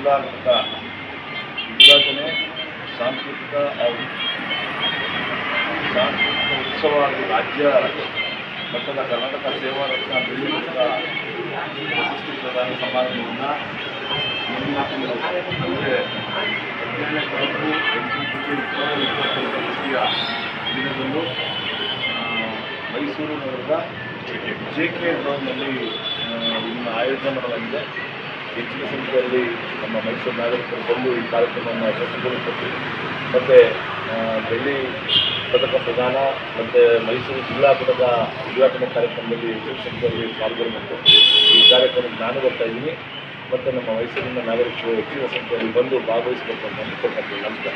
ಜಿಲ್ಲಾಡಳಿತ ಉದ್ಘಾಟನೆ ಸಾಂಸ್ಕೃತಿಕ ಉತ್ಸವ ಹಾಗೂ ರಾಜ್ಯ ಮಟ್ಟದ ಕರ್ನಾಟಕ ಸೇವಾ ರತ್ನ ಬೆಳ್ಳಿ ಪ್ರಶಸ್ತಿ ಪ್ರದಾನ ಸಮಾರಂಭವನ್ನು ಮುಂದಿನ ತಿಂಗಳು ಅಂದರೆ 17ನೇ ತಾರೀಕು 2025 ದಿನದಂದು ಮೈಸೂರು ನಗರದ JK ಗ್ರೌಂಡ್ನಲ್ಲಿ ಇದನ್ನು ಆಯೋಜನೆ ಮಾಡಲಾಗಿದೆ. ಹೆಚ್ಚಿನ ಸಂಖ್ಯೆಯಲ್ಲಿ ನಮ್ಮ ಮೈಸೂರು ನಾಗರಿಕರು ಬಂದು ಈ ಕಾರ್ಯಕ್ರಮವನ್ನು ಯಶಸ್ವಿಗೊಳಿಸುತ್ತೀವಿ. ಮತ್ತು ಬೆಳ್ಳಿ ಪದಕ ಪ್ರದಾನ ಮತ್ತು ಮೈಸೂರು ಜಿಲ್ಲಾ ಪದಕ ಉದ್ಘಾಟನೆ ಕಾರ್ಯಕ್ರಮದಲ್ಲಿ ಹೆಚ್ಚಿನ ಸಂಖ್ಯೆಯಲ್ಲಿ ಪಾಲ್ಗೊಳ್ಳಬೇಕು. ಈ ಕಾರ್ಯಕ್ರಮಕ್ಕೆ ನಾನು ಬರ್ತಾ ಇದ್ದೀನಿ ಮತ್ತು ನಮ್ಮ ಮೈಸೂರಿನ ನಾಗರಿಕರು ಹೆಚ್ಚಿನ ಸಂಖ್ಯೆಯಲ್ಲಿ ಬಂದು ಭಾಗವಹಿಸಬೇಕು ಅಂತ ಅಂದ್ಕೊಳ್ತೀನಿ. ನಮಸ್ಕಾರ.